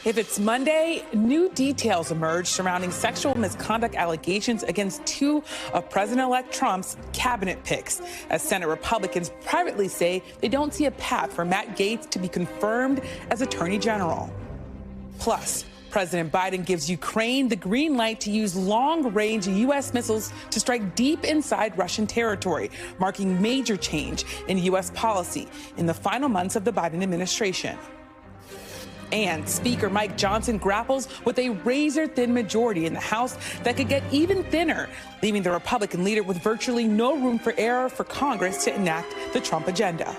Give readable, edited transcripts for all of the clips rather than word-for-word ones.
If it's Monday, new details emerge surrounding sexual misconduct allegations against two of President-elect Trump's cabinet picks, as Senate Republicans privately say they don't see a path for Matt Gaetz to be confirmed as Attorney General. Plus, President Biden gives Ukraine the green light to use long-range U.S. missiles to strike deep inside Russian territory, marking major change in U.S. policy in the final months of the Biden administration. And Speaker Mike Johnson grapples with a razor-thin majority in the House that could get even thinner, leaving the Republican leader with virtually no room for error for Congress to enact the Trump agenda.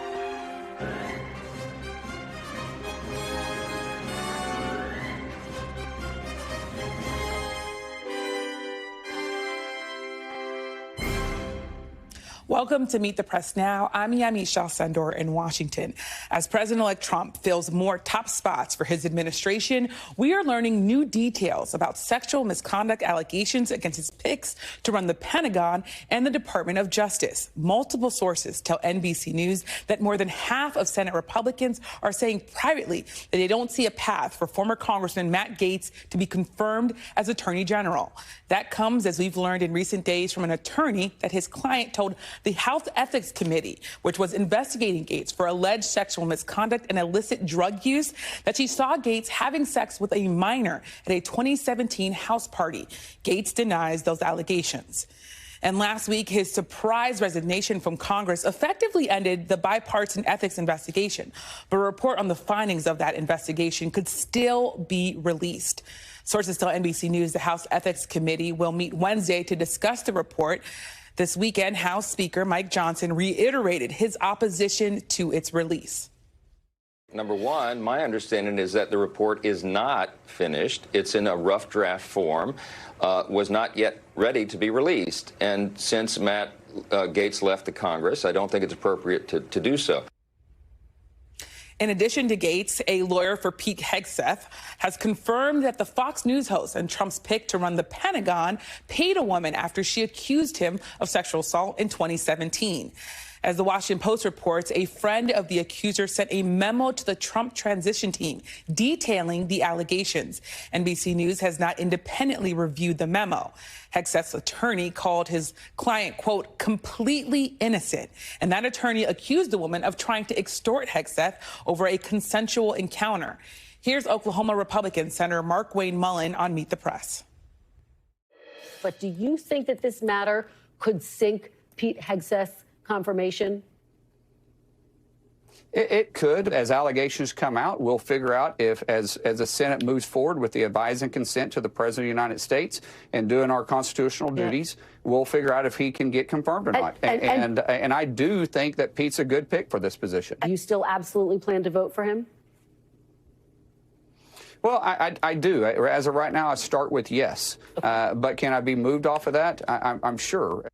Welcome to Meet the Press Now. I'm Yamiche Alcindor in Washington. As President-elect Trump fills more top spots for his administration, we are learning new details about sexual misconduct allegations against his picks to run the Pentagon and the Department of Justice. Multiple sources tell NBC News that more than half of Senate Republicans are saying privately that they don't see a path for former Congressman Matt Gaetz to be confirmed as Attorney General. That comes, as we've learned in recent days, from an attorney that his client told the House Ethics Committee, which was investigating Gaetz for alleged sexual misconduct and illicit drug use, that she saw Gaetz having sex with a minor at a 2017 House party. Gaetz denies those allegations. And last week, his surprise resignation from Congress effectively ended the bipartisan ethics investigation. But a report on the findings of that investigation could still be released. Sources tell NBC News the House Ethics Committee will meet Wednesday to discuss the report. This weekend, House Speaker Mike Johnson reiterated his opposition to its release. Number one, my understanding is that the report is not finished. It's in a rough draft form, was not yet ready to be released. And since Matt Gaetz left the Congress, I don't think it's appropriate to do so. In addition to Gaetz, a lawyer for Pete Hegseth has confirmed that the Fox News host and Trump's pick to run the Pentagon paid a woman after she accused him of sexual assault in 2017. As the Washington Post reports, a friend of the accuser sent a memo to the Trump transition team detailing the allegations. NBC News has not independently reviewed the memo. Hegseth's attorney called his client, quote, completely innocent. And that attorney accused the woman of trying to extort Hegseth over a consensual encounter. Here's Oklahoma Republican Senator Mark Wayne Mullen on Meet the Press. But do you think that this matter could sink Pete Hegseth's confirmation? It could. As allegations come out, we'll figure out if, as the Senate moves forward with the advise and consent to the President of the United States and doing our constitutional duties, we'll figure out if he can get confirmed or not. And I do think that Pete's a good pick for this position. You still absolutely plan to vote for him? Well, I do. As of right now, I start with yes. Okay. But can I be moved off of that? I'm sure.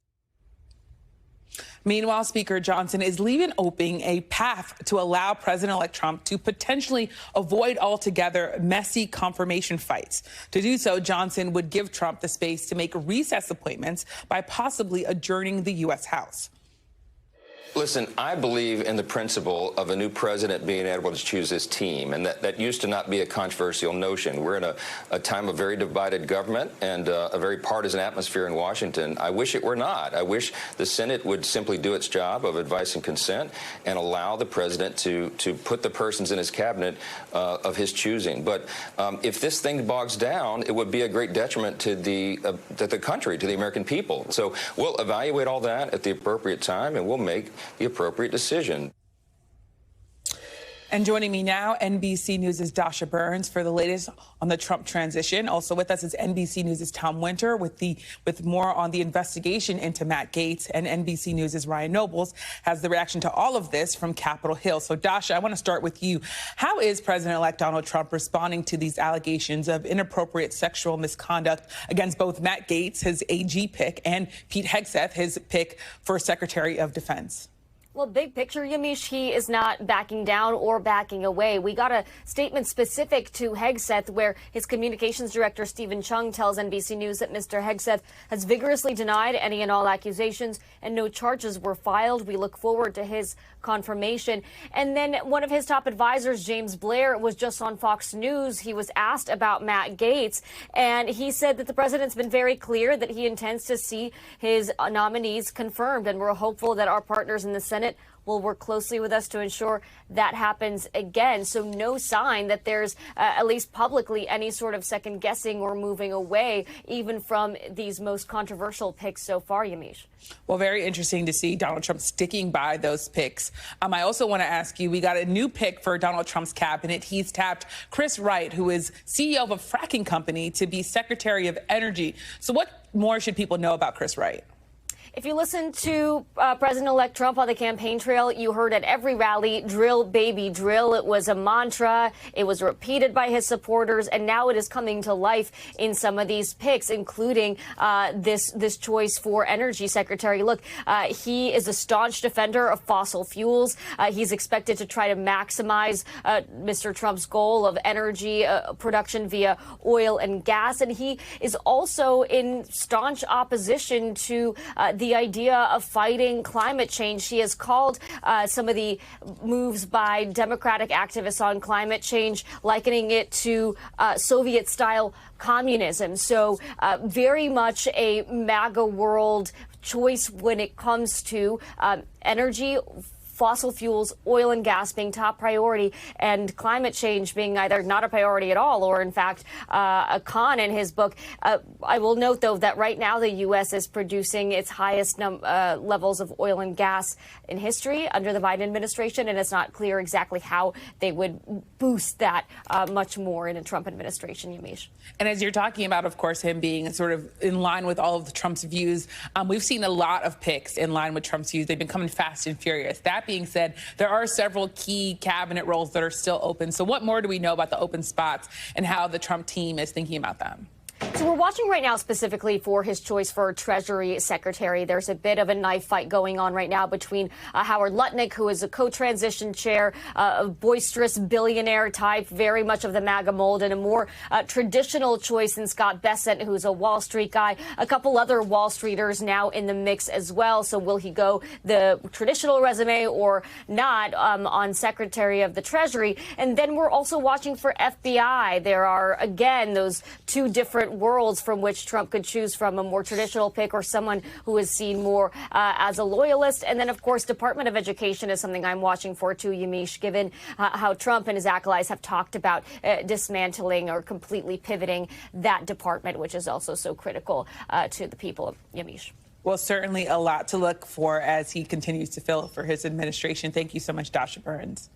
Meanwhile, Speaker Johnson is leaving open a path to allow President-elect Trump to potentially avoid altogether messy confirmation fights. To do so, Johnson would give Trump the space to make recess appointments by possibly adjourning the U.S. House. Listen, I believe in the principle of a new president being able to choose his team, and that used to not be a controversial notion. We're in a time of very divided government and a very partisan atmosphere in Washington. I wish it were not. I wish the Senate would simply do its job of advice and consent and allow the president to put the persons in his cabinet of his choosing. But if this thing bogs down, it would be a great detriment to the country, to the American people. So we'll evaluate all that at the appropriate time, and we'll make the appropriate decision. And joining me now, NBC News' Dasha Burns for the latest on the Trump transition. Also with us is NBC News' Tom Winter with more on the investigation into Matt Gaetz, and NBC News' Ryan Nobles has the reaction to all of this from Capitol Hill. So, Dasha, I want to start with you. How is President-elect Donald Trump responding to these allegations of inappropriate sexual misconduct against both Matt Gaetz, his AG pick, and Pete Hegseth, his pick for Secretary of Defense? Well, big picture, Yamiche, he is not backing down or backing away. We got a statement specific to Hegseth where his communications director, Stephen Chung, tells NBC News that Mr. Hegseth has vigorously denied any and all accusations and no charges were filed. We look forward to his confirmation. And then one of his top advisors, James Blair, was just on Fox News. He was asked about Matt Gaetz, and he said that the president's been very clear that he intends to see his nominees confirmed, and we're hopeful that our partners in the Senate will work closely with us to ensure that happens again. So no sign that there's, at least publicly, any sort of second guessing or moving away, even from these most controversial picks so far, Yamiche. Well, very interesting to see Donald Trump sticking by those picks. I also want to ask you, we got a new pick for Donald Trump's cabinet. He's tapped Chris Wright, who is CEO of a fracking company, to be Secretary of Energy. So what more should people know about Chris Wright? If you listen to President-elect Trump on the campaign trail, you heard at every rally, drill, baby, drill. It was a mantra. It was repeated by his supporters, and now it is coming to life in some of these picks, including this choice for energy secretary. Look, he is a staunch defender of fossil fuels. He's expected to try to maximize Mr. Trump's goal of energy production via oil and gas, and he is also in staunch opposition to the idea of fighting climate change. He has called some of the moves by Democratic activists on climate change, likening it to Soviet-style communism. So very much a MAGA world choice when it comes to energy, fossil fuels, oil and gas being top priority, and climate change being either not a priority at all or, in fact, a con in his book. I will note, though, that right now the U.S. is producing its highest levels of oil and gas in history under the Biden administration, and it's not clear exactly how they would boost that much more in a Trump administration, Yamiche. And as you're talking about, of course, him being sort of in line with all of the Trump's views, we've seen a lot of picks in line with Trump's views. They've been coming fast and furious. That being said, there are several key cabinet roles that are still open. So what more do we know about the open spots and how the Trump team is thinking about them? So we're watching right now specifically for his choice for Treasury Secretary. There's a bit of a knife fight going on right now between Howard Lutnick, who is a co-transition chair, a boisterous billionaire type, very much of the MAGA mold, and a more traditional choice in Scott Bessent, who's a Wall Street guy. A couple other Wall Streeters now in the mix as well. So will he go the traditional resume or not on Secretary of the Treasury? And then we're also watching for FBI. There are, again, those two different worlds from which Trump could choose from, a more traditional pick or someone who is seen more as a loyalist. And then, of course, Department of Education is something I'm watching for, too, Yamiche, given how Trump and his acolytes have talked about dismantling or completely pivoting that department, which is also so critical to the people of Yamiche. Well, certainly a lot to look for as he continues to fill for his administration. Thank you so much, Dasha Burns.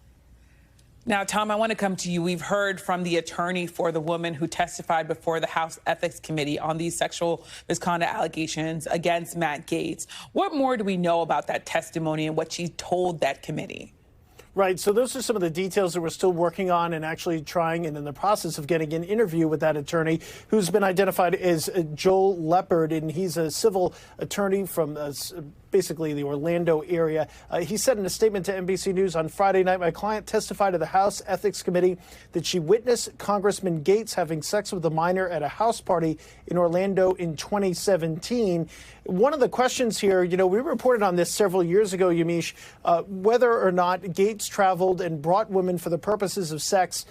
Now, Tom, I want to come to you. We've heard from the attorney for the woman who testified before the House Ethics Committee on these sexual misconduct allegations against Matt Gaetz. What more do we know about that testimony and what she told that committee? Right. So those are some of the details that we're still working on and actually trying and in the process of getting an interview with that attorney, who's been identified as Joel Leopard, and he's a civil attorney from basically the Orlando area. He said in a statement to NBC News on Friday night, my client testified to the House Ethics Committee that she witnessed Congressman Gaetz having sex with a minor at a house party in Orlando in 2017. One of the questions here, you know, we reported on this several years ago, Yamiche, whether or not Gaetz traveled and brought women for the purposes of sex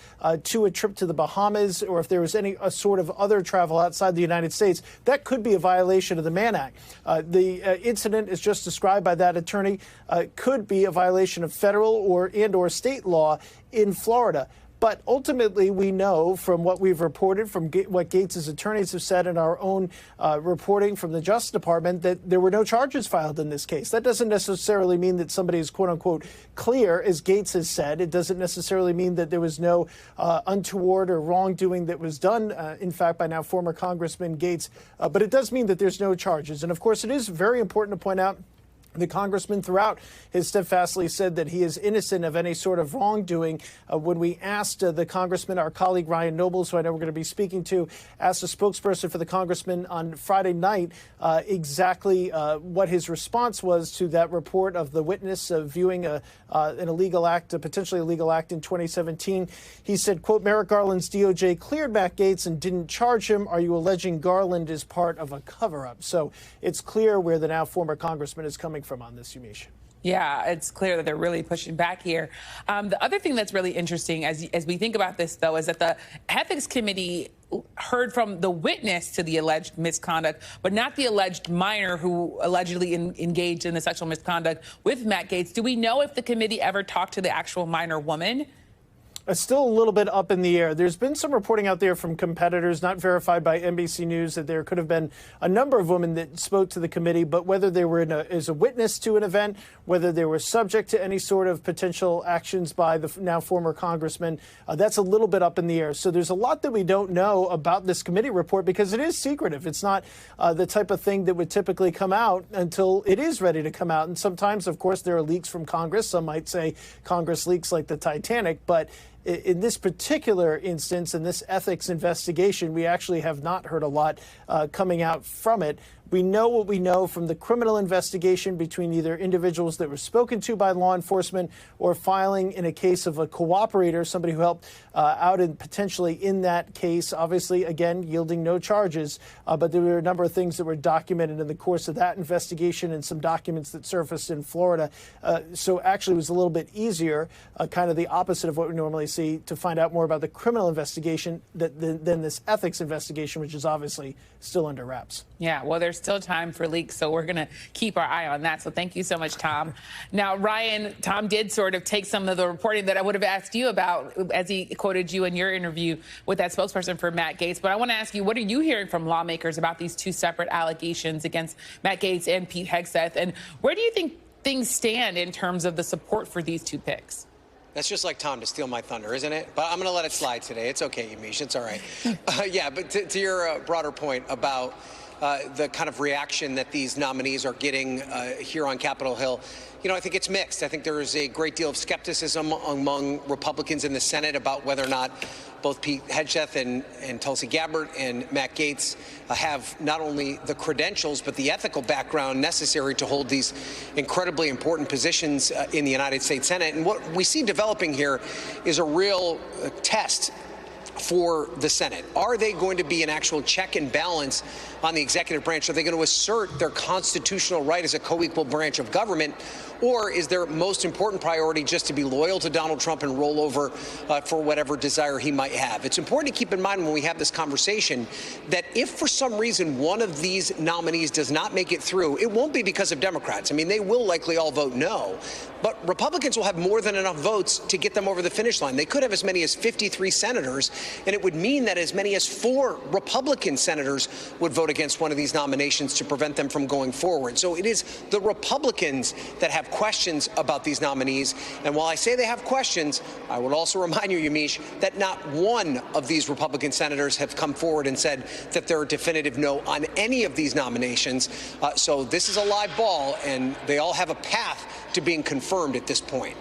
to a trip to the Bahamas, or if there was any sort of other travel outside the United States. That could be a violation of the Mann Act. The incident is just described by that attorney could be a violation of federal or state law in Florida. But ultimately, we know from what we've reported, from what Gaetz's attorneys have said in our own reporting from the Justice Department, that there were no charges filed in this case. That doesn't necessarily mean that somebody is, quote unquote, clear, as Gaetz has said. It doesn't necessarily mean that there was no untoward or wrongdoing that was done, in fact, by now former Congressman Gaetz. But it does mean that there's no charges. And of course, it is very important to point out The congressman throughout has steadfastly said that he is innocent of any sort of wrongdoing. When we asked the congressman, our colleague Ryan Nobles, who I know we're going to be speaking to, asked a spokesperson for the congressman on Friday night exactly what his response was to that report of the witness viewing an illegal act, a potentially illegal act in 2017. He said, quote, Merrick Garland's DOJ cleared Matt Gaetz and didn't charge him. Are you alleging Garland is part of a cover-up? So it's clear where the now former congressman is coming from on this, Yamiche. Yeah, it's clear that they're really pushing back here. The other thing that's really interesting as we think about this, though, is that the Ethics Committee heard from the witness to the alleged misconduct, but not the alleged minor who allegedly engaged in the sexual misconduct with Matt Gaetz. Do we know if the committee ever talked to the actual minor woman? It's still a little bit up in the air. There's been some reporting out there from competitors, not verified by NBC News, that there could have been a number of women that spoke to the committee, but whether they were as a witness to an event, whether they were subject to any sort of potential actions by the now former congressman, that's a little bit up in the air. So there's a lot that we don't know about this committee report because it is secretive. It's not the type of thing that would typically come out until it is ready to come out. And sometimes, of course, there are leaks from Congress. Some might say Congress leaks like the Titanic, but in this particular instance, in this ethics investigation, we actually have not heard a lot coming out from it. We know what we know from the criminal investigation between either individuals that were spoken to by law enforcement or filing in a case of a cooperator, somebody who helped out and potentially in that case, obviously, again, yielding no charges. But there were a number of things that were documented in the course of that investigation and some documents that surfaced in Florida. So actually it was a little bit easier, kind of the opposite of what we normally see, to find out more about the criminal investigation than this ethics investigation, which is obviously still under wraps. Yeah, well, there's still time for leaks, so we're going to keep our eye on that. So thank you so much, Tom. Now, Ryan, Tom did sort of take some of the reporting that I would have asked you about as he quoted you in your interview with that spokesperson for Matt Gaetz. But I want to ask you, what are you hearing from lawmakers about these two separate allegations against Matt Gaetz and Pete Hegseth? And where do you think things stand in terms of the support for these two picks? That's just like Tom to steal my thunder, isn't it? But I'm going to let it slide today. It's okay, Yamiche. It's all right. Yeah, but to your broader point about the kind of reaction that these nominees are getting here on Capitol Hill, you know, I think it's mixed. I think there is a great deal of skepticism among Republicans in the Senate about whether or not both Pete Hegseth and Tulsi Gabbard and Matt Gaetz have not only the credentials but the ethical background necessary to hold these incredibly important positions in the United States Senate. And what we see developing here is a real test for the Senate. Are they going to be an actual check and balance on the executive branch? Are they going to assert their constitutional right as a co-equal branch of government? Or is their most important priority just to be loyal to Donald Trump and roll over for whatever desire he might have? It's important to keep in mind when we have this conversation that if for some reason one of these nominees does not make it through, it won't be because of Democrats. I mean, they will likely all vote no, but Republicans will have more than enough votes to get them over the finish line. They could have as many as 53 senators, and it would mean that as many as 4 Republican senators would vote against one of these nominations to prevent them from going forward. So it is the Republicans that have questions about these nominees. And while I say they have questions, I would also remind you, Yamiche, that not one of these Republican senators have come forward and said that they're a definitive no on any of these nominations. So this is a live ball, and they all have a path to being confirmed at this point.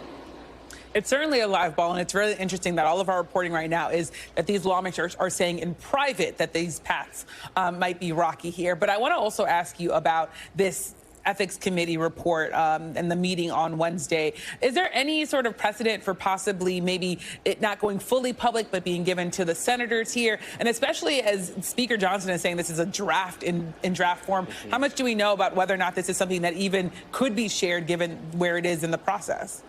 It's certainly a live ball, and it's really interesting that all of our reporting right now is that these lawmakers are saying in private that these paths might be rocky here. But I want to also ask you about this Ethics Committee report and the meeting on Wednesday. Is there any sort of precedent for possibly maybe it not going fully public but being given to the senators here? And especially as Speaker Johnson is saying this is a draft in draft form, how much do we know about whether or not this is something that even could be shared given where it is in the process?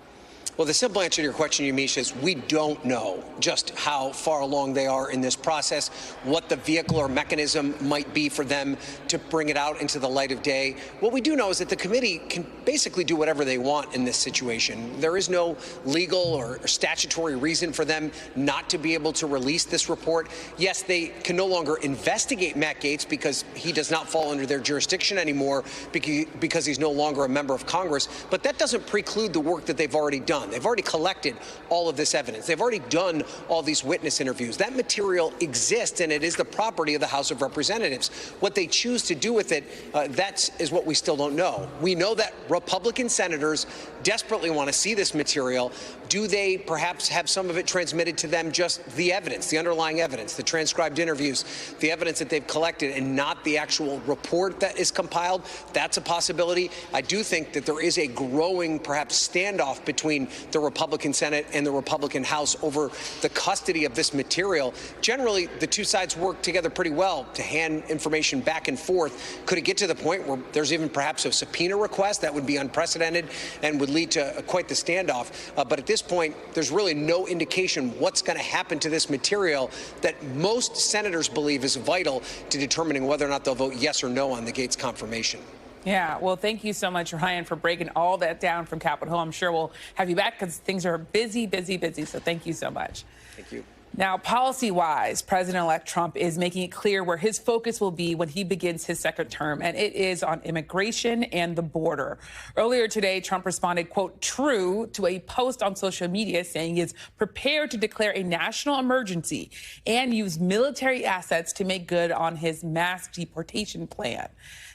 Well, the simple answer to your question, Yamiche, is we don't know just how far along they are in this process, what the vehicle or mechanism might be for them to bring it out into the light of day. What we do know is that the committee can basically do whatever they want in this situation. There is no legal or statutory reason for them not to be able to release this report. Yes, they can no longer investigate Matt Gaetz because he does not fall under their jurisdiction anymore because he's no longer a member of Congress. But that doesn't preclude the work that they've already done. done. They've already collected all of this evidence. They've already done all these witness interviews. That material exists, and it is the property of the House of Representatives. What they choose to do with it, that is what we still don't know. We know that Republican senators desperately want to see this material. Do they perhaps have some of it transmitted to them, just the evidence, the underlying evidence, the transcribed interviews, the evidence that they've collected, and not the actual report that is compiled? That's a possibility. I do think that there is a growing, perhaps, standoff between the Republican Senate and the Republican House over the custody of this material. Generally, the two sides work together pretty well to hand information back and forth. Could it get to the point where there's even perhaps a subpoena request? That would be unprecedented and would lead to quite the standoff. But at this point, there's really no indication what's going to happen to this material that most senators believe is vital to determining whether or not they'll vote yes or no on the Gaetz confirmation. Yeah, well, thank you so much, Ryan, for breaking all that down from Capitol Hill. I'm sure we'll have you back because things are busy, busy, busy. So thank you so much. Thank you. Now, policy-wise, President-elect Trump is making it clear where his focus will be when he begins his second term, and it is on immigration and the border. Earlier today, Trump responded, quote, true to a post on social media saying he is prepared to declare a national emergency and use military assets to make good on his mass deportation plan.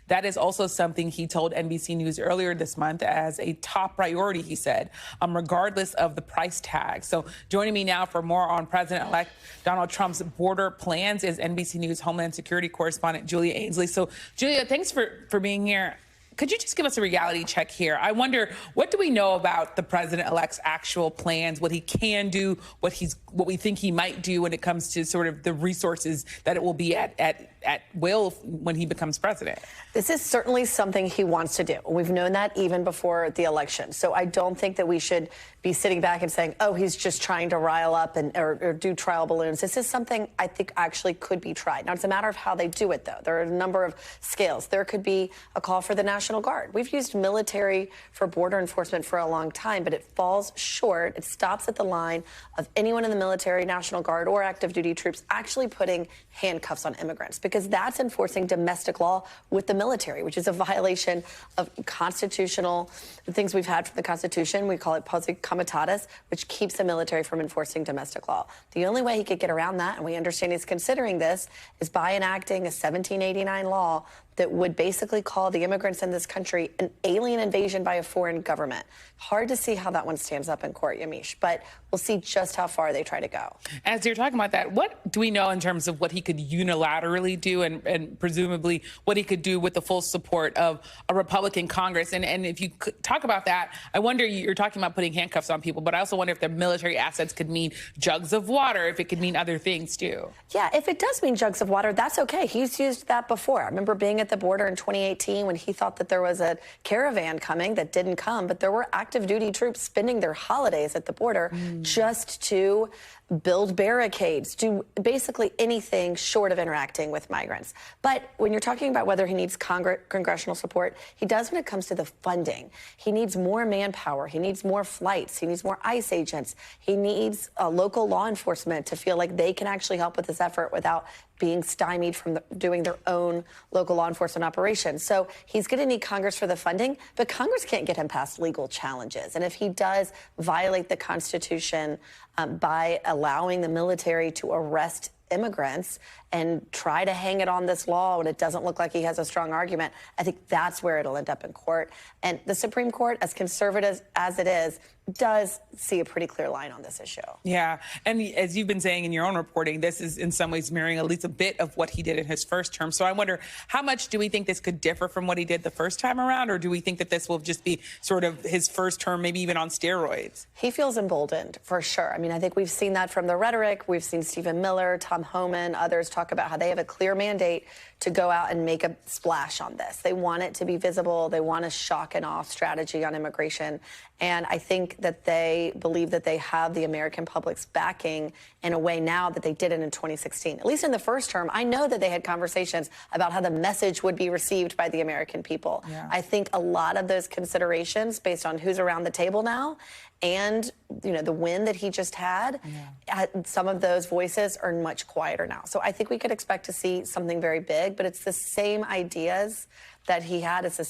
That is also something he told NBC News earlier this month as a top priority, he said, regardless of the price tag. So joining me now for more on President-elect Donald Trump's border plans is NBC News Homeland Security correspondent Julia Ainsley. So, Julia, thanks for being here. Could you just give us a reality check here? I wonder, what do we know about the president-elect's actual plans, what he can do, what we think he might do when it comes to sort of the resources that it will be at will when he becomes president? This is certainly something he wants to do. We've known that even before the election. So I don't think that we should be sitting back and saying, oh, he's just trying to rile up or do trial balloons. This is something I think actually could be tried. Now, it's a matter of how they do it, though. There are a number of scales. There could be a call for the National Guard. We've used military for border enforcement for a long time, but it falls short. It stops at the line of anyone in the military, National Guard, or active duty troops actually putting handcuffs on immigrants, because that's enforcing domestic law with the military, which is a violation of constitutional things we've had from the Constitution. We call it posse comitatus, which keeps the military from enforcing domestic law. The only way he could get around that, and we understand he's considering this, is by enacting a 1789 law that would basically call the immigrants in this country an alien invasion by a foreign government. Hard to see how that one stands up in court, Yamiche, but we'll see just how far they try to go. As you're talking about that, what do we know in terms of what he could unilaterally do and presumably what he could do with the full support of a Republican Congress? And if you could talk about that, I wonder, you're talking about putting handcuffs on people, but I also wonder if the military assets could mean jugs of water, if it could mean other things too. Yeah, if it does mean jugs of water, that's okay. He's used that before. I remember being at the border in 2018 when he thought that there was a caravan coming that didn't come, but there were active duty troops spending their holidays at the border just to build barricades, do basically anything short of interacting with migrants. But when you're talking about whether he needs congressional support, he does when it comes to the funding. He needs more manpower. He needs more flights. He needs more ICE agents. He needs local law enforcement to feel like they can actually help with this effort without being stymied from doing their own local law enforcement operations. So he's going to need Congress for the funding, but Congress can't get him past legal challenges. And if he does violate the Constitution by allowing the military to arrest immigrants and try to hang it on this law when it doesn't look like he has a strong argument, I think that's where it'll end up in court. And the Supreme Court, as conservative as it is, does see a pretty clear line on this issue. Yeah. And as you've been saying in your own reporting, this is in some ways mirroring at least a bit of what he did in his first term. So I wonder, how much do we think this could differ from what he did the first time around? Or do we think that this will just be sort of his first term, maybe even on steroids? He feels emboldened, for sure. I mean, I think we've seen that from the rhetoric. We've seen Stephen Miller, Tom Homan, others talk about how they have a clear mandate to go out and make a splash on this. They want it to be visible. They want a shock and awe strategy on immigration. And I think that they believe that they have the American public's backing in a way now that they didn't in 2016. At least in the first term, I know that they had conversations about how the message would be received by the American people. Yeah. I think a lot of those considerations, based on who's around the table now and the win that he just had, some of those voices are much quieter now. So I think we could expect to see something very big, but it's the same ideas that he had. It's the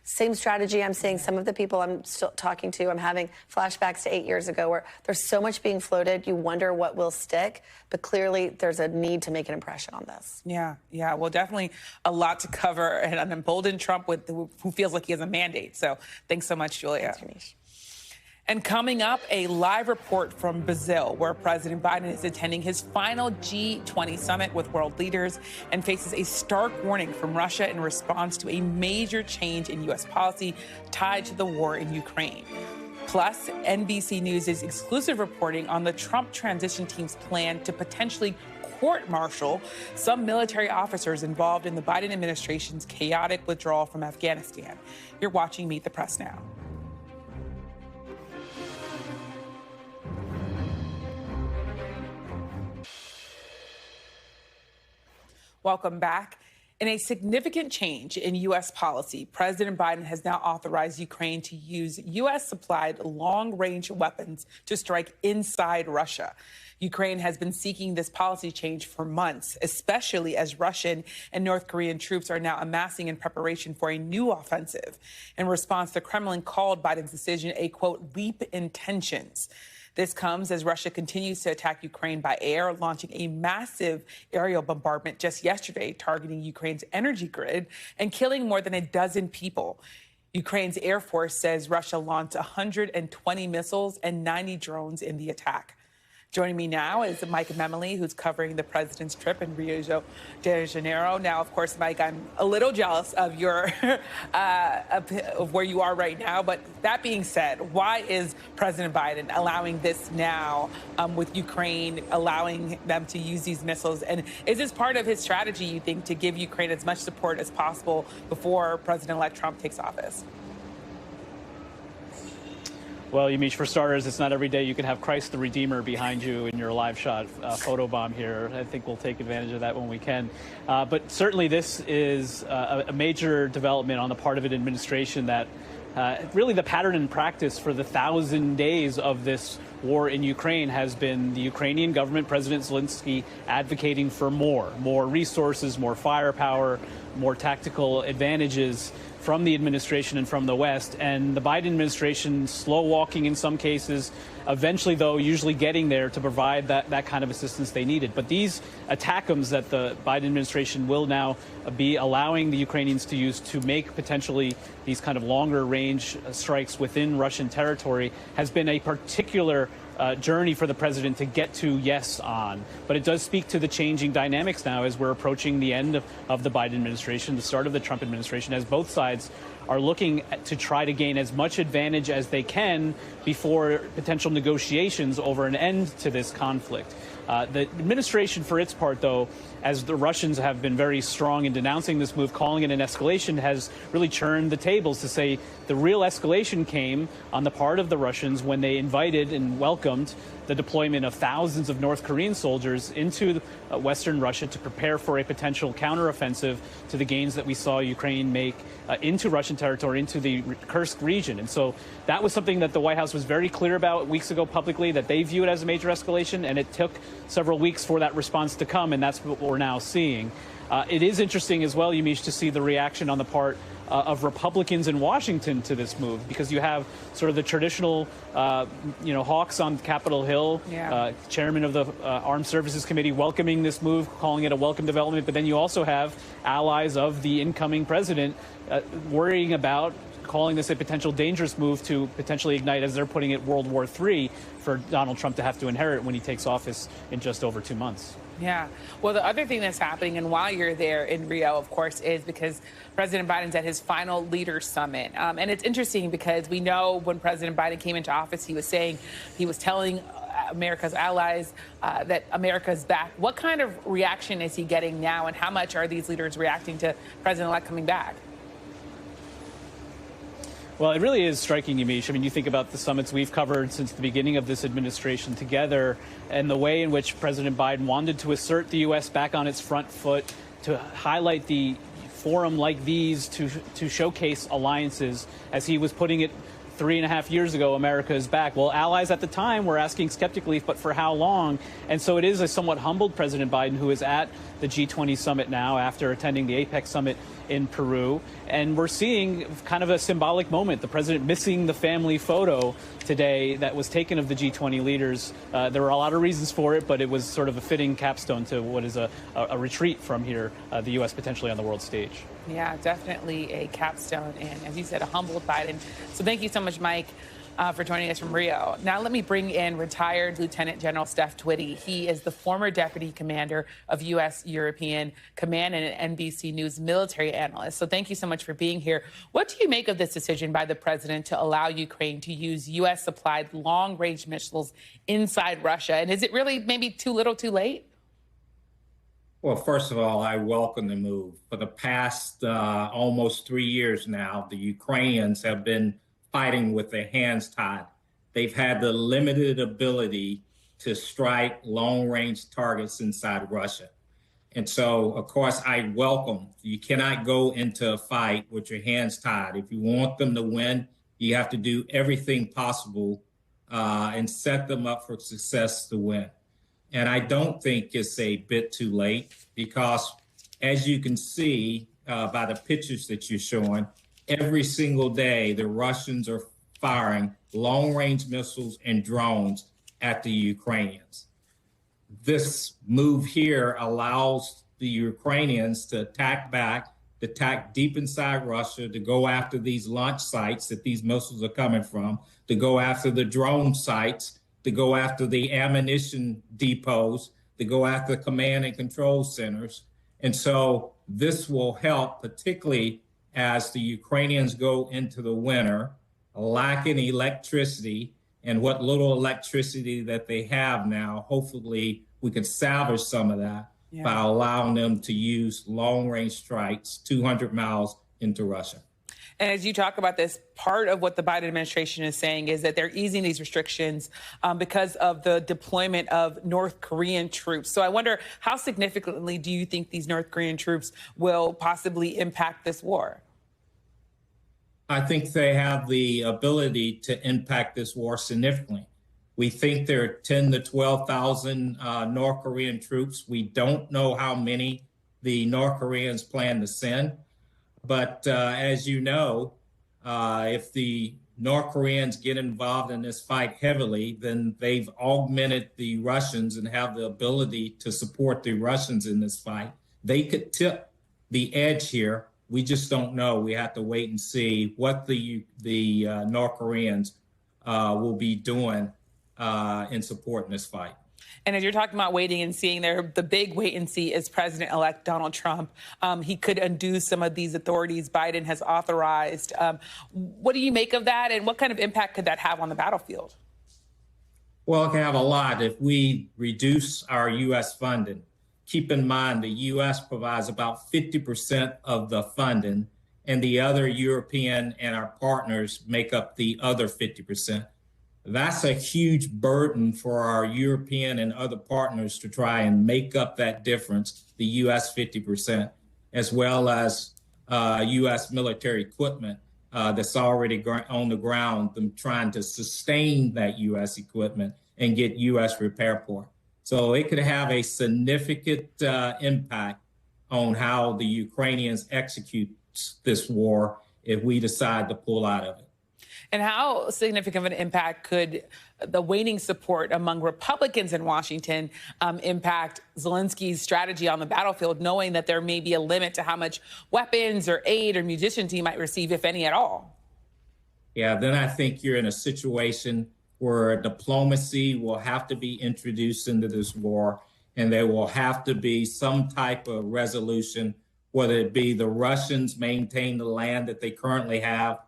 same strategy. I'm seeing some of the people I'm still talking to, I'm having flashbacks to 8 years ago where there's so much being floated. You wonder what will stick, but clearly there's a need to make an impression on this. Yeah. Well, definitely a lot to cover, and an emboldened Trump who feels like he has a mandate. So thanks so much, Julia. Thanks, Anish. And coming up, a live report from Brazil, where President Biden is attending his final G20 summit with world leaders and faces a stark warning from Russia in response to a major change in U.S. policy tied to the war in Ukraine. Plus, NBC News' exclusive reporting on the Trump transition team's plan to potentially court-martial some military officers involved in the Biden administration's chaotic withdrawal from Afghanistan. You're watching Meet the Press now. Welcome back. In a significant change in U.S. policy, President Biden has now authorized Ukraine to use U.S.-supplied long-range weapons to strike inside Russia. Ukraine has been seeking this policy change for months, especially as Russian and North Korean troops are now amassing in preparation for a new offensive. In response, the Kremlin called Biden's decision a, quote, leap in tensions. This comes as Russia continues to attack Ukraine by air, launching a massive aerial bombardment just yesterday, targeting Ukraine's energy grid and killing more than a dozen people. Ukraine's Air Force says Russia launched 120 missiles and 90 drones in the attack. Joining me now is Mike Memoli, who's covering the president's trip in Rio de Janeiro. Now, of course, Mike, I'm a little jealous of your of where you are right now. But that being said, why is President Biden allowing this now with Ukraine, allowing them to use these missiles? And is this part of his strategy, you think, to give Ukraine as much support as possible before President-elect Trump takes office? Well, Yamiche, for starters, it's not every day you can have Christ the Redeemer behind you in your live shot photobomb here. I think we'll take advantage of that when we can. But certainly this is a major development on the part of an administration that really the pattern and practice for the 1,000 days of this war in Ukraine has been the Ukrainian government, President Zelensky, advocating for more resources, more firepower, more tactical advantages from the administration and from the West, and the Biden administration slow walking in some cases, eventually, though, usually getting there to provide that kind of assistance they needed. But these ATACMs that the Biden administration will now be allowing the Ukrainians to use to make potentially these kind of longer range strikes within Russian territory has been a particular journey for the president to get to yes on. But it does speak to the changing dynamics now as we're approaching the end of the Biden administration, the start of the Trump administration, as both sides are looking to try to gain as much advantage as they can before potential negotiations over an end to this conflict. The administration, for its part, though, as the Russians have been very strong in denouncing this move, calling it an escalation, has really churned the tables to say the real escalation came on the part of the Russians when they invited and welcomed the deployment of thousands of North Korean soldiers into Western Russia to prepare for a potential counteroffensive to the gains that we saw Ukraine make into Russian territory, into the Kursk region. And so that was something that the White House was very clear about weeks ago publicly, that they view it as a major escalation, and it took several weeks for that response to come, and that's what we're now seeing. It is interesting as well, Yamiche, to see the reaction on the part of Republicans in Washington to this move, because you have sort of the traditional, hawks on Capitol Hill, chairman of the Armed Services Committee welcoming this move, calling it a welcome development. But then you also have allies of the incoming president worrying about calling this a potential dangerous move to potentially ignite, as they're putting it, World War III for Donald Trump to have to inherit when he takes office in just over 2 months. Yeah. Well, the other thing that's happening, and while you're there in Rio, of course, is because President Biden's at his final leaders summit. And it's interesting because we know when President Biden came into office, he was telling America's allies that America's back. What kind of reaction is he getting now, and how much are these leaders reacting to President-elect coming back? Well, it really is striking, Yamiche. I mean, you think about the summits we've covered since the beginning of this administration together, and the way in which President Biden wanted to assert the U.S. back on its front foot, to highlight the forum like these, to showcase alliances, as he was putting it, 3.5 years ago, America is back. Well, allies at the time were asking skeptically, but for how long? And so it is a somewhat humbled President Biden who is at the G20 summit now after attending the APEC summit in Peru. And we're seeing kind of a symbolic moment, the president missing the family photo today that was taken of the G20 leaders. There were a lot of reasons for it, but it was sort of a fitting capstone to what is a retreat from here, the U.S. potentially on the world stage. Yeah, definitely a capstone. And as you said, a humbled Biden. So thank you so much, Mike, for joining us from Rio. Now let me bring in retired Lieutenant General Steph Twitty. He is the former deputy commander of U.S. European Command and an NBC News military analyst. So thank you so much for being here. What do you make of this decision by the president to allow Ukraine to use U.S.-supplied long-range missiles inside Russia? And is it really maybe too little too late? Well, first of all, I welcome the move. For the past almost 3 years now, the Ukrainians have been fighting with their hands tied. They've had the limited ability to strike long-range targets inside Russia. And so, of course, I welcome. You cannot go into a fight with your hands tied. If you want them to win, you have to do everything possible and set them up for success to win. And I don't think it's a bit too late because, as you can see by the pictures that you're showing, every single day the Russians are firing long-range missiles and drones at the Ukrainians. This move here allows the Ukrainians to attack back, to attack deep inside Russia, to go after these launch sites that these missiles are coming from, to go after the drone sites, to go after the ammunition depots, to go after the command and control centers. And so this will help, particularly as the Ukrainians go into the winter, lacking electricity, and what little electricity that they have now, hopefully we can salvage some of that by allowing them to use long-range strikes 200 miles into Russia. And as you talk about this, part of what the Biden administration is saying is that they're easing these restrictions because of the deployment of North Korean troops. So I wonder, how significantly do you think these North Korean troops will possibly impact this war? I think they have the ability to impact this war significantly. We think there are 10 to 12,000 North Korean troops. We don't know how many the North Koreans plan to send. But as you know, if the North Koreans get involved in this fight heavily, then they've augmented the Russians and have the ability to support the Russians in this fight. They could tip the edge here. We just don't know. We have to wait and see what the North Koreans will be doing in supporting this fight. And as you're talking about waiting and seeing there, the big wait and see is President-elect Donald Trump. He could undo some of these authorities Biden has authorized. What do you make of that, and what kind of impact could that have on the battlefield? Well, it can have a lot if we reduce our U.S. funding. Keep in mind the U.S. provides about 50% of the funding, and the other European and our partners make up the other 50%. That's a huge burden for our European and other partners to try and make up that difference, the U.S. 50%, as well as U.S. military equipment that's already on the ground, them trying to sustain that U.S. equipment and get U.S. repair for it. So it could have a significant impact on how the Ukrainians execute this war if we decide to pull out of it. And how significant of an impact could the waning support among Republicans in Washington impact Zelensky's strategy on the battlefield, knowing that there may be a limit to how much weapons or aid or munitions he might receive, if any at all? Yeah, then I think you're in a situation where diplomacy will have to be introduced into this war, and there will have to be some type of resolution, whether it be the Russians maintain the land that they currently have,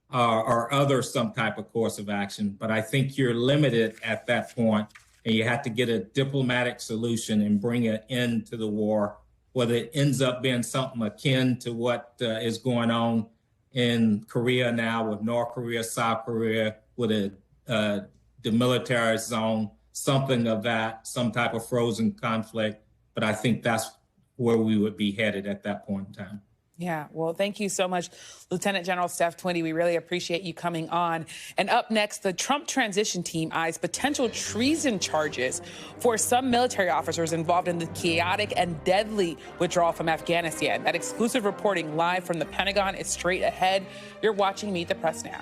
or other some type of course of action. But I think you're limited at that point, and you have to get a diplomatic solution and bring an end to the war, whether it ends up being something akin to what is going on in Korea now with North Korea, South Korea, with a demilitarized zone, something of that, some type of frozen conflict. But I think that's where we would be headed at that point in time. Yeah, well, thank you so much, Lieutenant General Steph Twitty. We really appreciate you coming on. And up next, the Trump transition team eyes potential treason charges for some military officers involved in the chaotic and deadly withdrawal from Afghanistan. That exclusive reporting live from the Pentagon is straight ahead. You're watching Meet the Press now.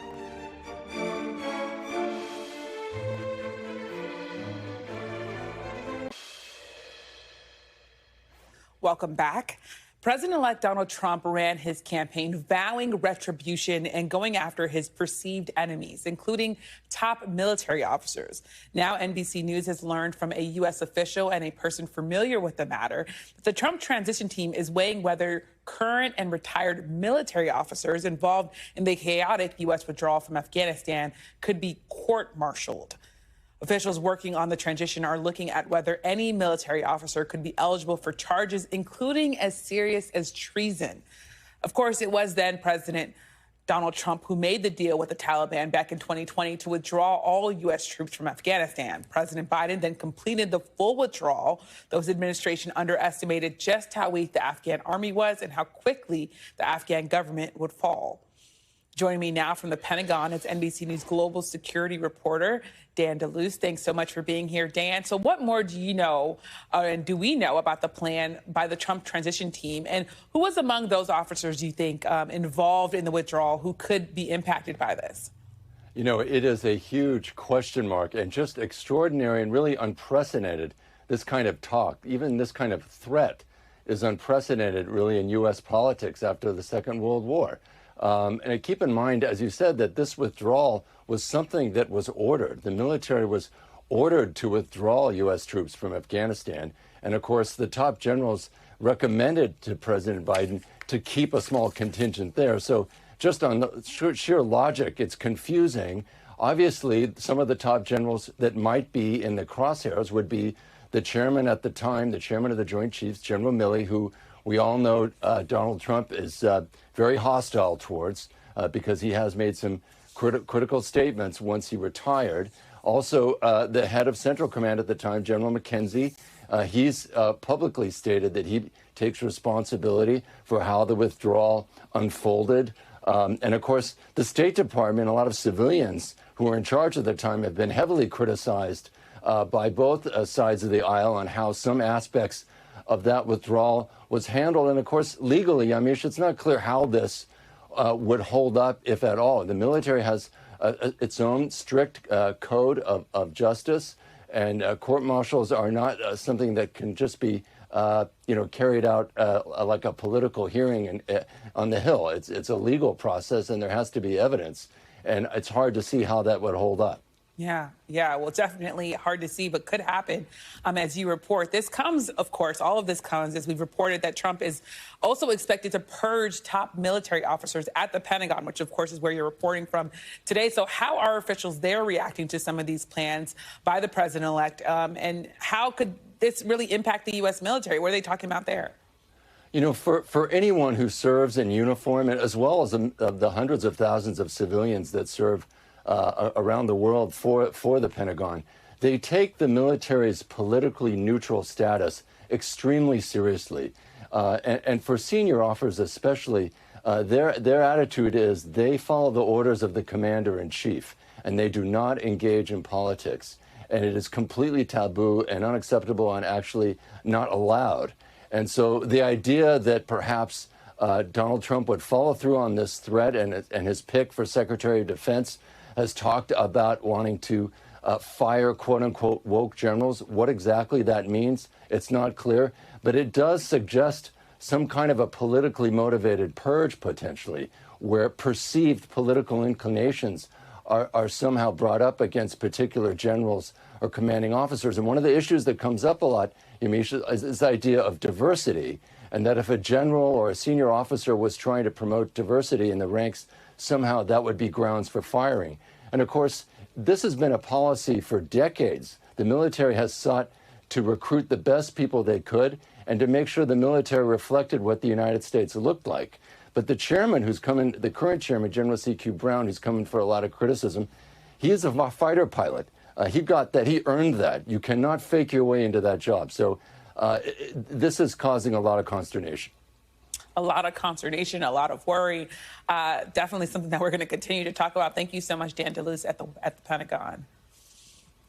Welcome back. President-elect Donald Trump ran his campaign vowing retribution and going after his perceived enemies, including top military officers. Now, NBC News has learned from a U.S. official and a person familiar with the matter that the Trump transition team is weighing whether current and retired military officers involved in the chaotic U.S. withdrawal from Afghanistan could be court-martialed. Officials working on the transition are looking at whether any military officer could be eligible for charges, including as serious as treason. Of course, it was then President Donald Trump who made the deal with the Taliban back in 2020 to withdraw all U.S. troops from Afghanistan. President Biden then completed the full withdrawal. His administration underestimated just how weak the Afghan army was and how quickly the Afghan government would fall. Joining me now from the Pentagon is NBC News global security reporter Dan DeLuce. Thanks so much for being here, Dan. So what more do you know and do we know about the plan by the Trump transition team? And who was among those officers, do you think, involved in the withdrawal who could be impacted by this? You know, it is a huge question mark and just extraordinary and really unprecedented. This kind of talk, even this kind of threat, is unprecedented really in U.S. politics after the Second World War. And keep in mind, as you said, that this withdrawal was something that was ordered. The military was ordered to withdraw U.S. troops from Afghanistan. And of course, the top generals recommended to President Biden to keep a small contingent there. So just on the sheer logic, it's confusing. Obviously, some of the top generals that might be in the crosshairs would be the chairman at the time, the chairman of the Joint Chiefs, General Milley, who we all know Donald Trump is very hostile towards because he has made some critical statements once he retired. Also, the head of Central Command at the time, General McKenzie, he's publicly stated that he takes responsibility for how the withdrawal unfolded. And of course, the State Department, a lot of civilians who were in charge at the time have been heavily criticized by both sides of the aisle on how some aspects of that withdrawal was handled. And of course, legally, Amish, it's not clear how this would hold up, if at all. The military has its own strict code of justice, and court-martials are not something that can just be, carried out like a political hearing on the Hill. It's a legal process, and there has to be evidence, and it's hard to see how that would hold up. Yeah. Well, it's definitely hard to see, but could happen as you report. This comes, of course, all of this comes as we've reported that Trump is also expected to purge top military officers at the Pentagon, which, of course, is where you're reporting from today. So how are officials there reacting to some of these plans by the president-elect? And how could this really impact the U.S. military? What are they talking about there? You know, for anyone who serves in uniform, and as well as the hundreds of thousands of civilians that serve around the world for the Pentagon, they take the military's politically neutral status extremely seriously. And for senior officers especially, their attitude is they follow the orders of the commander-in-chief, and they do not engage in politics. And it is completely taboo and unacceptable and actually not allowed. And so the idea that perhaps Donald Trump would follow through on this threat and his pick for Secretary of Defense has talked about wanting to fire, quote-unquote, woke generals. What exactly that means, it's not clear. But it does suggest some kind of a politically motivated purge, potentially, where perceived political inclinations are somehow brought up against particular generals or commanding officers. And one of the issues that comes up a lot, Yamisha, is this idea of diversity, and that if a general or a senior officer was trying to promote diversity in the ranks, somehow that would be grounds for firing. And of course, this has been a policy for decades. The military has sought to recruit the best people they could and to make sure the military reflected what the United States looked like. But the chairman who's coming, the current chairman, General C.Q. Brown, who's coming for a lot of criticism, he is a fighter pilot. He got that. He earned that. You cannot fake your way into that job. So this is causing a lot of consternation. A lot of consternation, a lot of worry. Definitely something that we're going to continue to talk about. Thank you so much, Dan DeLuz at the Pentagon.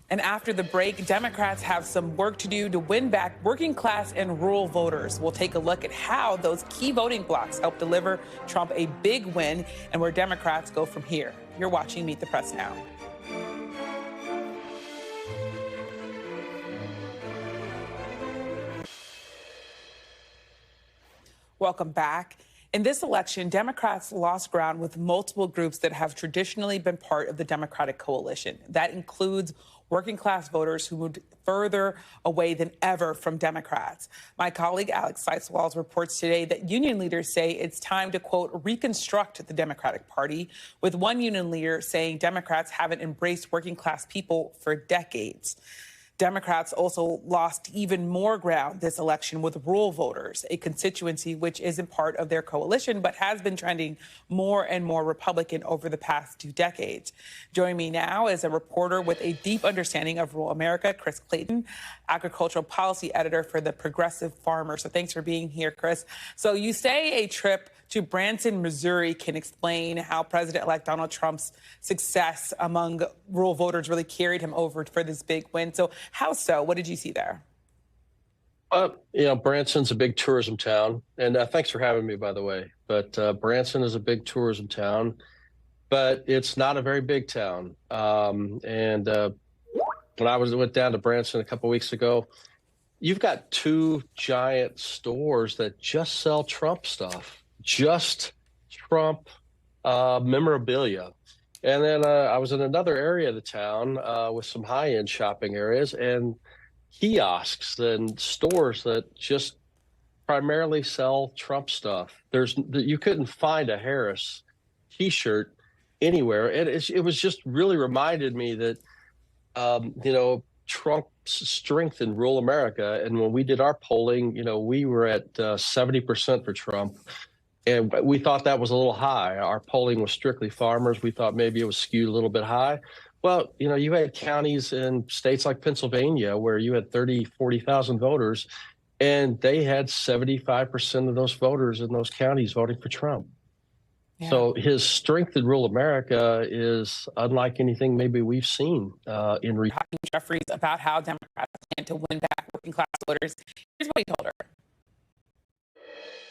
And after the break, Democrats have some work to do to win back working class and rural voters. We'll take a look at how those key voting blocs help deliver Trump a big win and where Democrats go from here. You're watching Meet the Press now. Welcome back. In this election, Democrats lost ground with multiple groups that have traditionally been part of the Democratic coalition. That includes working class voters who moved further away than ever from Democrats. My colleague Alex Seiswalds reports today that union leaders say it's time to, quote, reconstruct the Democratic Party, with one union leader saying Democrats haven't embraced working class people for decades. Democrats also lost even more ground this election with rural voters, a constituency which isn't part of their coalition but has been trending more and more Republican over the past 2 decades. Joining me now is a reporter with a deep understanding of rural America, Chris Clayton, agricultural policy editor for the Progressive Farmer. So thanks for being here, Chris. So you say a trip to Branson, Missouri can explain how President-elect Donald Trump's success among rural voters really carried him over for this big win. So how so? What did you see there? Branson's a big tourism town. And thanks for having me, by the way. But Branson is a big tourism town, but it's not a very big town. When I went down to Branson a couple of weeks ago, you've got 2 giant stores that just sell Trump stuff. Just Trump memorabilia. And then I was in another area of the town with some high-end shopping areas and kiosks and stores that just primarily sell Trump stuff. You couldn't find a Harris T-shirt anywhere. And it was just really reminded me that, Trump's strength in rural America. And when we did our polling, we were at 70% for Trump. And we thought that was a little high. Our polling was strictly farmers. We thought maybe it was skewed a little bit high. Well, you had counties in states like Pennsylvania where you had 40,000 voters, and they had 75% of those voters in those counties voting for Trump. Yeah. So his strength in rural America is unlike anything maybe we've seen in recent. Talking to Jeffries about how Democrats plan to win back working class voters. Here's what he told her.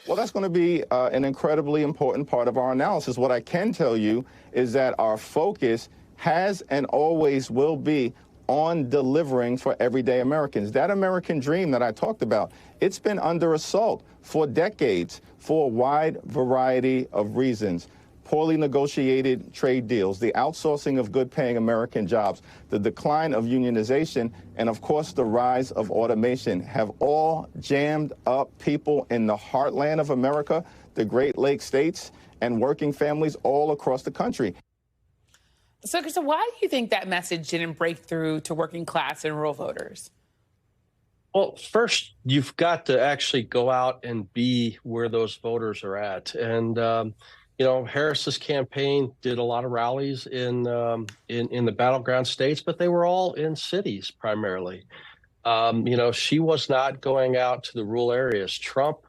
Well, that's going to be an incredibly important part of our analysis. What I can tell you is that our focus has and always will be on delivering for everyday Americans. That American dream that I talked about, it's been under assault for decades for a wide variety of reasons. Poorly negotiated trade deals, the outsourcing of good-paying American jobs, the decline of unionization, and of course the rise of automation have all jammed up people in the heartland of America, the Great Lakes states, and working families all across the country. So why do you think that message didn't break through to working class and rural voters? Well, first, you've got to actually go out and be where those voters are at. And Harris's campaign did a lot of rallies in the battleground states, but they were all in cities primarily. She was not going out to the rural areas. Trump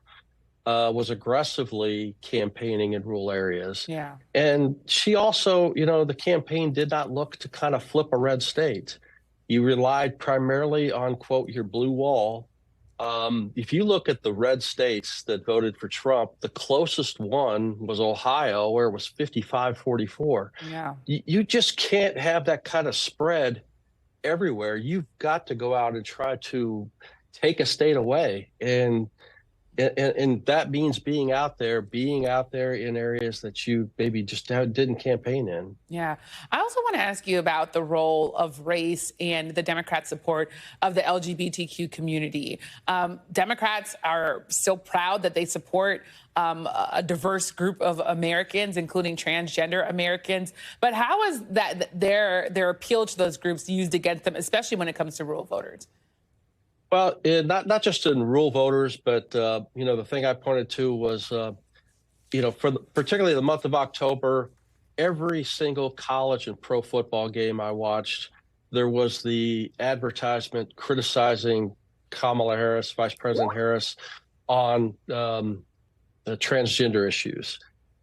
was aggressively campaigning in rural areas. Yeah. And she also, the campaign did not look to kind of flip a red state. You relied primarily on, quote, your blue wall. If you look at the red states that voted for Trump, the closest one was Ohio, where it was 55-44. Yeah. You just can't have that kind of spread everywhere. You've got to go out and try to take a state away. And that means being out there in areas that you maybe just didn't campaign in. Yeah. I also want to ask you about the role of race and the Democrat support of the LGBTQ community. Democrats are so proud that they support a diverse group of Americans, including transgender Americans. But how is that their appeal to those groups used against them, especially when it comes to rural voters? Well, not just in rural voters, but, the thing I pointed to was, particularly the month of October, every single college and pro football game I watched, there was the advertisement criticizing Kamala Harris, Vice President Harris, on transgender issues.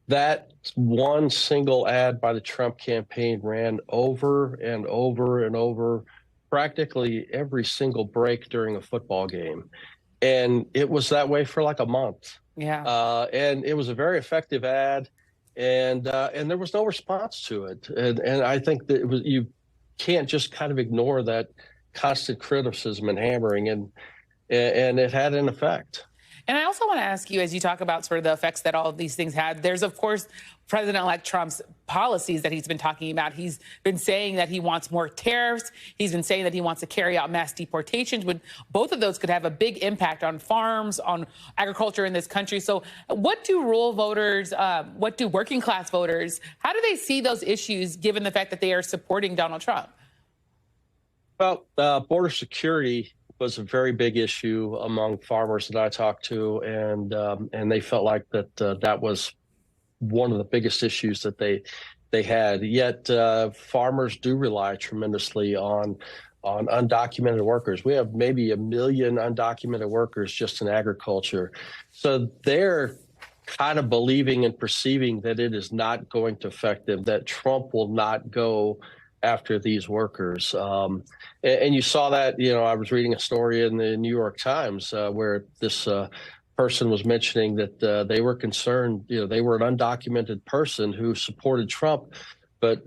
That one single ad by the Trump campaign ran over and over and over practically every single break during a football game. And it was that way for like a month. Yeah. And it was a very effective ad, and there was no response to it. And I think that you can't just kind of ignore that constant criticism and hammering, and it had an effect. And I also want to ask you, as you talk about sort of the effects that all of these things had, there's, of course, President-elect Trump's policies that he's been talking about. He's been saying that he wants more tariffs. He's been saying that he wants to carry out mass deportations. But both of those could have a big impact on farms, on agriculture in this country. So what do rural voters, what do working class voters, how do they see those issues given the fact that they are supporting Donald Trump? Well, border security was a very big issue among farmers that I talked to, and they felt like that was one of the biggest issues that they had. Yet farmers do rely tremendously on undocumented workers. We have maybe 1 million undocumented workers just in agriculture, so they're kind of believing and perceiving that it is not going to affect them, that Trump will not go after these workers. And you saw that, I was reading a story in the New York Times where this person was mentioning that they were concerned, they were an undocumented person who supported Trump, but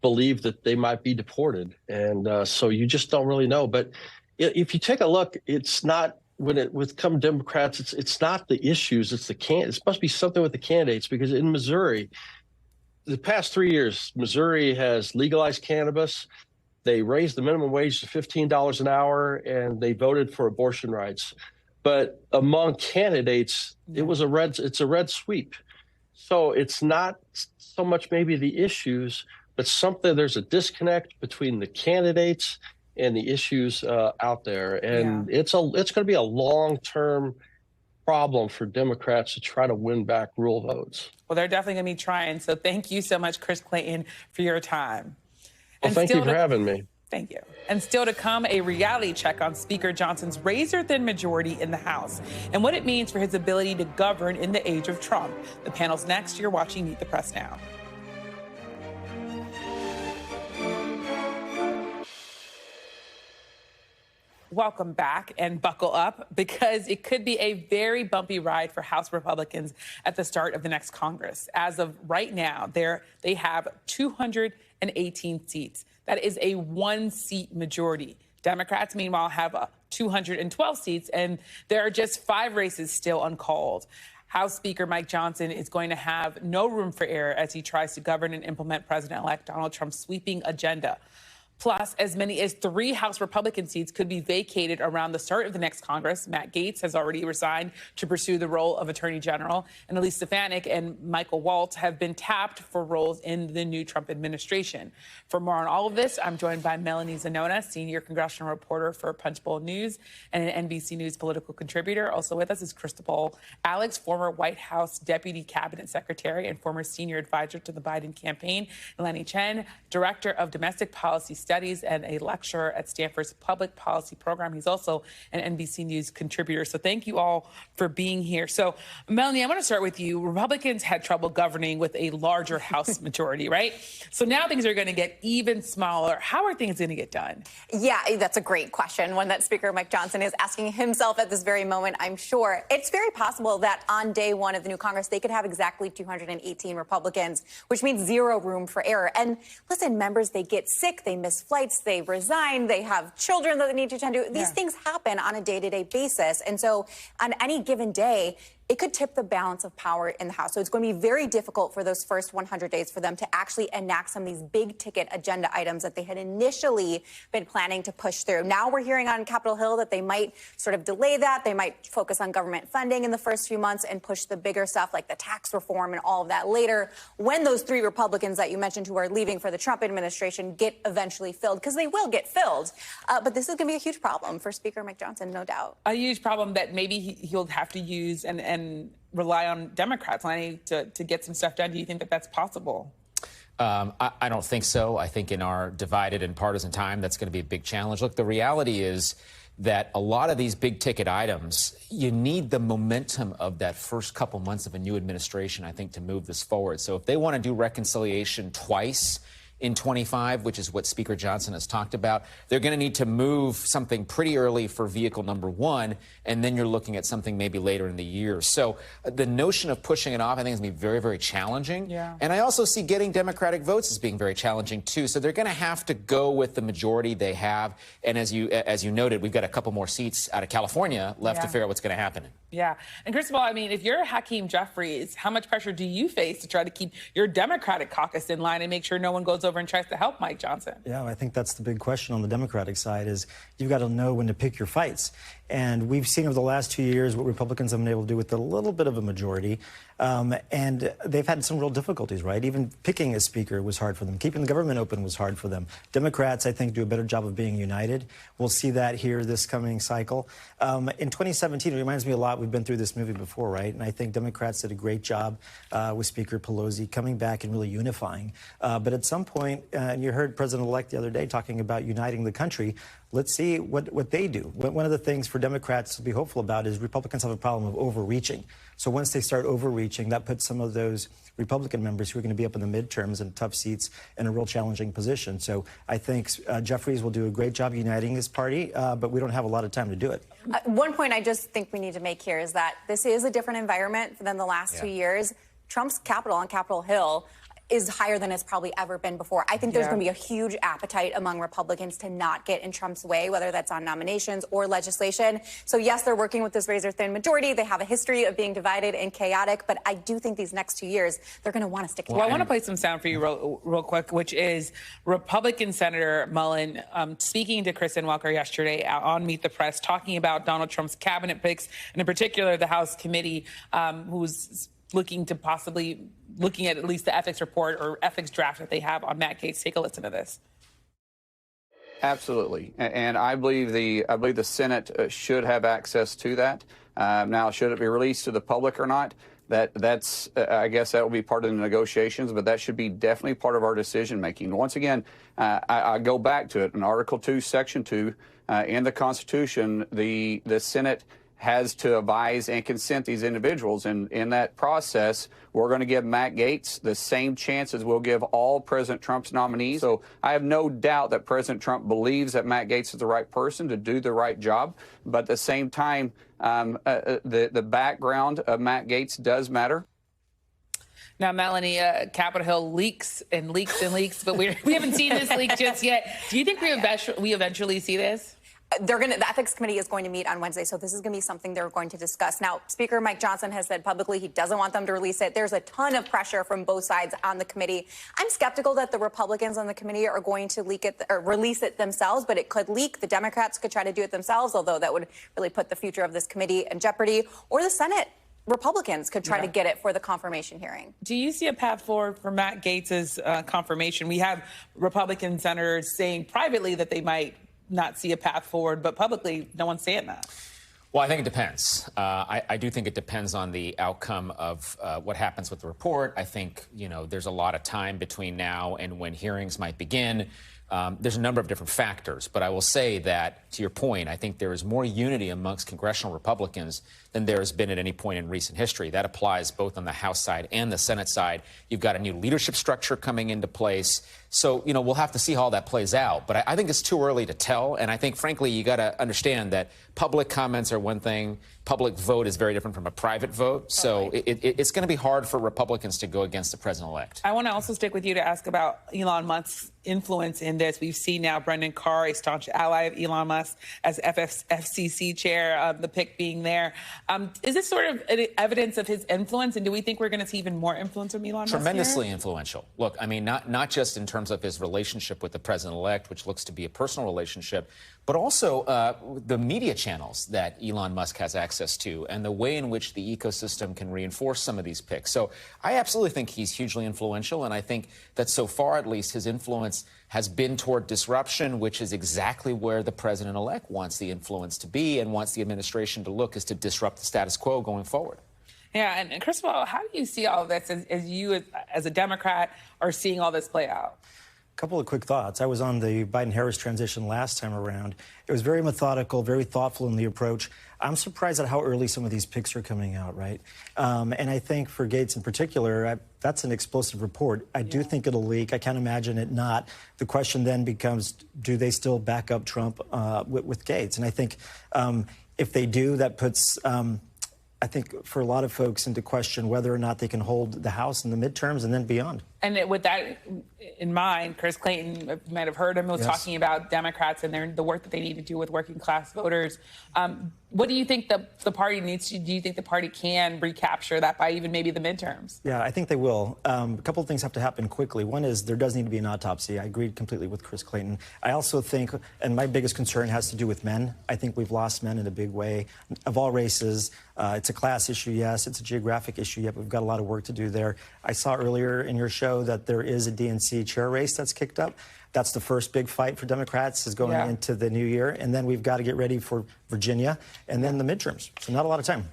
believed that they might be deported. And so you just don't really know. But if you take a look, it's not, with come Democrats, it's not the issues, it's the it's supposed to be something with the candidates, because in Missouri, the past 3 years, Missouri has legalized cannabis. They raised the minimum wage to $15 an hour, and they voted for abortion rights. But among candidates, it's a red sweep. So it's not so much maybe the issues, but there's a disconnect between the candidates and the issues out there. And it's going to be a long-term problem for Democrats to try to win back rural votes. Well, they're definitely going to be trying. So thank you so much, Chris Clayton, for your time. Well, thank you for having me. Thank you. And still to come, a reality check on Speaker Johnson's razor-thin majority in the House and what it means for his ability to govern in the age of Trump. The panel's next. You're watching Meet the Press Now. Welcome back, and buckle up, because it could be a very bumpy ride for House Republicans at the start of the next Congress. As of right now, they have 218 seats. That is a one-seat majority. Democrats, meanwhile, have 212 seats, and there are just 5 races still uncalled. House Speaker Mike Johnson is going to have no room for error as he tries to govern and implement President-elect Donald Trump's sweeping agenda. Plus, as many as 3 House Republican seats could be vacated around the start of the next Congress. Matt Gaetz has already resigned to pursue the role of Attorney General, and Elise Stefanik and Michael Waltz have been tapped for roles in the new Trump administration. For more on all of this, I'm joined by Melanie Zanona, senior congressional reporter for Punchbowl News and an NBC News political contributor. Also with us is Christopher Alex, former White House Deputy Cabinet Secretary and former senior advisor to the Biden campaign. Lenny Chen, Director of Domestic Policy Studies and a lecturer at Stanford's Public Policy Program. He's also an NBC News contributor. So thank you all for being here. So, Melanie, I want to start with you. Republicans had trouble governing with a larger House majority, right? So now things are going to get even smaller. How are things going to get done? Yeah, that's a great question, one that Speaker Mike Johnson is asking himself at this very moment, I'm sure. It's very possible that on day one of the new Congress, they could have exactly 218 Republicans, which means 0 room for error. And listen, members, they get sick, they miss flights, they resign, they have children that they need to tend to. These things happen on a day-to-day basis. And so on any given day, it could tip the balance of power in the House. So it's going to be very difficult for those first 100 days for them to actually enact some of these big ticket agenda items that they had initially been planning to push through. Now we're hearing on Capitol Hill that they might sort of delay that. They might focus on government funding in the first few months and push the bigger stuff like the tax reform and all of that later, when those 3 Republicans that you mentioned who are leaving for the Trump administration get eventually filled, because they will get filled. But this is going to be a huge problem for Speaker Mike Johnson, no doubt. A huge problem that maybe he'll have to use and rely on Democrats, Lenny, to get some stuff done. Do you think that that's possible? I don't think so. I think in our divided and partisan time, that's going to be a big challenge. Look, the reality is that a lot of these big ticket items, you need the momentum of that first couple months of a new administration, I think, to move this forward. So if they want to do reconciliation twice in 25, which is what Speaker Johnson has talked about, they're going to need to move something pretty early for vehicle number one, and then you're looking at something maybe later in the year. So the notion of pushing it off, I think, is going to be very, very challenging. Yeah. And I also see getting Democratic votes as being very challenging, too. So they're going to have to go with the majority they have. And as you noted, we've got a couple more seats out of California left to figure out what's going to happen. Yeah. And Cristobal, I mean, if you're Hakeem Jeffries, how much pressure do you face to try to keep your Democratic caucus in line and make sure no one goes over and tries to help Mike Johnson? Yeah, I think that's the big question on the Democratic side is you've got to know when to pick your fights. And we've seen over the last 2 years what Republicans have been able to do with a little bit of a majority. And they've had some real difficulties, right? Even picking a speaker was hard for them. Keeping the government open was hard for them. Democrats, I think, do a better job of being united. We'll see that here this coming cycle. In 2017, it reminds me a lot. We've been through this movie before, right? And I think Democrats did a great job with Speaker Pelosi coming back and really unifying. But at some point, and you heard President-elect the other day talking about uniting the country. Let's see what they do. One of the things for Democrats to be hopeful about is Republicans have a problem of overreaching. So once they start overreaching, that puts some of those Republican members who are going to be up in the midterms and tough seats in a real challenging position. So I think Jeffries will do a great job uniting his party, but we don't have a lot of time to do it. One point I just think we need to make here is that this is a different environment than the last 2 years. Trump's Capitol on Capitol Hill is higher than it's probably ever been before. I think there's going to be a huge appetite among Republicans to not get in Trump's way, whether that's on nominations or legislation. So, yes, they're working with this razor-thin majority. They have a history of being divided and chaotic. But I do think these next 2 years, they're going to want to stick together. Well, I want to play some sound for you real quick, which is Republican Senator Mullen speaking to Kristen Welker yesterday on Meet the Press, talking about Donald Trump's cabinet picks, and in particular the House committee who's looking at least the ethics report or ethics draft that they have on Matt Gaetz. Take a listen to this. Absolutely, and I believe the Senate should have access to that. Now, should it be released to the public or not? That's I guess that will be part of the negotiations, but that should be definitely part of our decision making. Once again, I go back to it in Article 2, Section 2 in the Constitution. The Senate has to advise and consent these individuals. And in that process, we're going to give Matt Gaetz the same chances we'll give all President Trump's nominees. So I have no doubt that President Trump believes that Matt Gaetz is the right person to do the right job. But at the same time, the background of Matt Gaetz does matter. Now, Melanie, Capitol Hill leaks and leaks and leaks, but we haven't seen this leak just yet. Do you think we eventually see this? The Ethics Committee is going to meet on Wednesday, so this is going to be something they're going to discuss. Now, Speaker Mike Johnson has said publicly he doesn't want them to release it. There's a ton of pressure from both sides on the committee. I'm skeptical that the Republicans on the committee are going to leak it or release it themselves, but it could leak. The Democrats could try to do it themselves, although that would really put the future of this committee in jeopardy. Or the Senate Republicans could try to get it for the confirmation hearing. Do you see a path forward for Matt Gaetz's confirmation? We have Republican senators saying privately that they might not see a path forward, but publicly, no one's saying that. Well, I think it depends. I do think it depends on the outcome of what happens with the report. I think, there's a lot of time between now and when hearings might begin. There's a number of different factors, but I will say that, to your point, I think there is more unity amongst congressional Republicans than there has been at any point in recent history. That applies both on the House side and the Senate side. You've got a new leadership structure coming into place. So, we'll have to see how all that plays out. But I think it's too early to tell. And I think, frankly, you got to understand that public comments are one thing. Public vote is very different from a private vote. So it's going to be hard for Republicans to go against the president-elect. I want to also stick with you to ask about Elon Musk's influence in this. We've seen now Brendan Carr, a staunch ally of Elon Musk, as FCC chair, the pick being there. Is this sort of evidence of his influence? And do we think we're going to see even more influence from Elon Musk? Tremendously influential. Look, I mean, not just in terms of his relationship with the president-elect, which looks to be a personal relationship, but also the media channels that Elon Musk has access to and the way in which the ecosystem can reinforce some of these picks. So I absolutely think he's hugely influential, and I think that so far, at least, his influence has been toward disruption, which is exactly where the president-elect wants the influence to be and wants the administration to look, is to disrupt the status quo going forward. Yeah, and Cristobal, how do you see all of this as you, as a Democrat, are seeing all this play out? Couple of quick thoughts. I was on the Biden-Harris transition last time around. It was very methodical, very thoughtful in the approach. I'm surprised at how early some of these picks are coming out, right? And I think for Gaetz in particular, that's an explosive report. I do think it'll leak. I can't imagine it not. The question then becomes, do they still back up Trump with Gaetz? And I think if they do, that puts... I think for a lot of folks into question whether or not they can hold the House in the midterms and then beyond. And with that in mind, Chris Clayton, you might have heard him, was talking about Democrats and the work that they need to do with working class voters. What do you think the party needs to do? You think the party can recapture that by even maybe the midterms? Yeah, I think they will. A couple of things have to happen quickly. One is there does need to be an autopsy. I agreed completely with Chris Clayton. I also think, and my biggest concern has to do with men. I think we've lost men in a big way of all races. It's a class issue, yes. It's a geographic issue, yet we've got a lot of work to do there. I saw earlier in your show that there is a DNC chair race that's kicked up. That's the first big fight for Democrats is going into the new year. And then we've got to get ready for Virginia and then the midterms. So not a lot of time.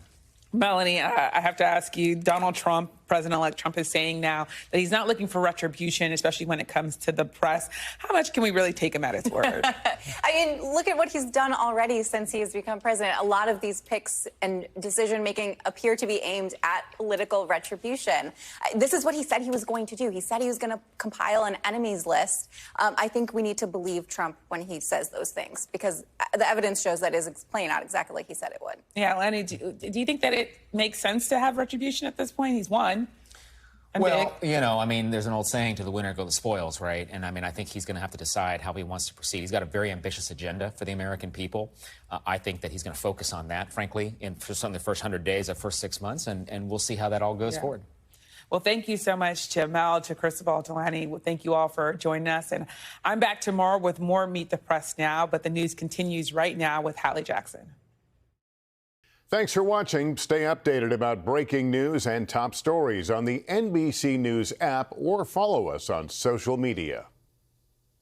Melanie, I have to ask you, Donald Trump, President-elect Trump, is saying now that he's not looking for retribution, especially when it comes to the press. How much can we really take him at his word? I mean, look at what he's done already since he has become president. A lot of these picks and decision-making appear to be aimed at political retribution. This is what he said he was going to do. He said he was going to compile an enemies list. I think we need to believe Trump when he says those things, because the evidence shows that is playing out exactly like he said it would. Yeah, Lenny, do you think that it makes sense to have retribution at this point? He's won. Well, you know, I mean, there's an old saying, to the winner go the spoils, right? And I mean, I think he's going to have to decide how he wants to proceed. He's got a very ambitious agenda for the American people. I think that he's going to focus on that, frankly, for some of the first 100 days, the first 6 months, and we'll see how that all goes forward. Well, thank you so much to Mel, to Cristobal, to Lenny. Well, thank you all for joining us. And I'm back tomorrow with more Meet the Press Now, but the news continues right now with Hallie Jackson. Thanks for watching. Stay updated about breaking news and top stories on the NBC News app or follow us on social media.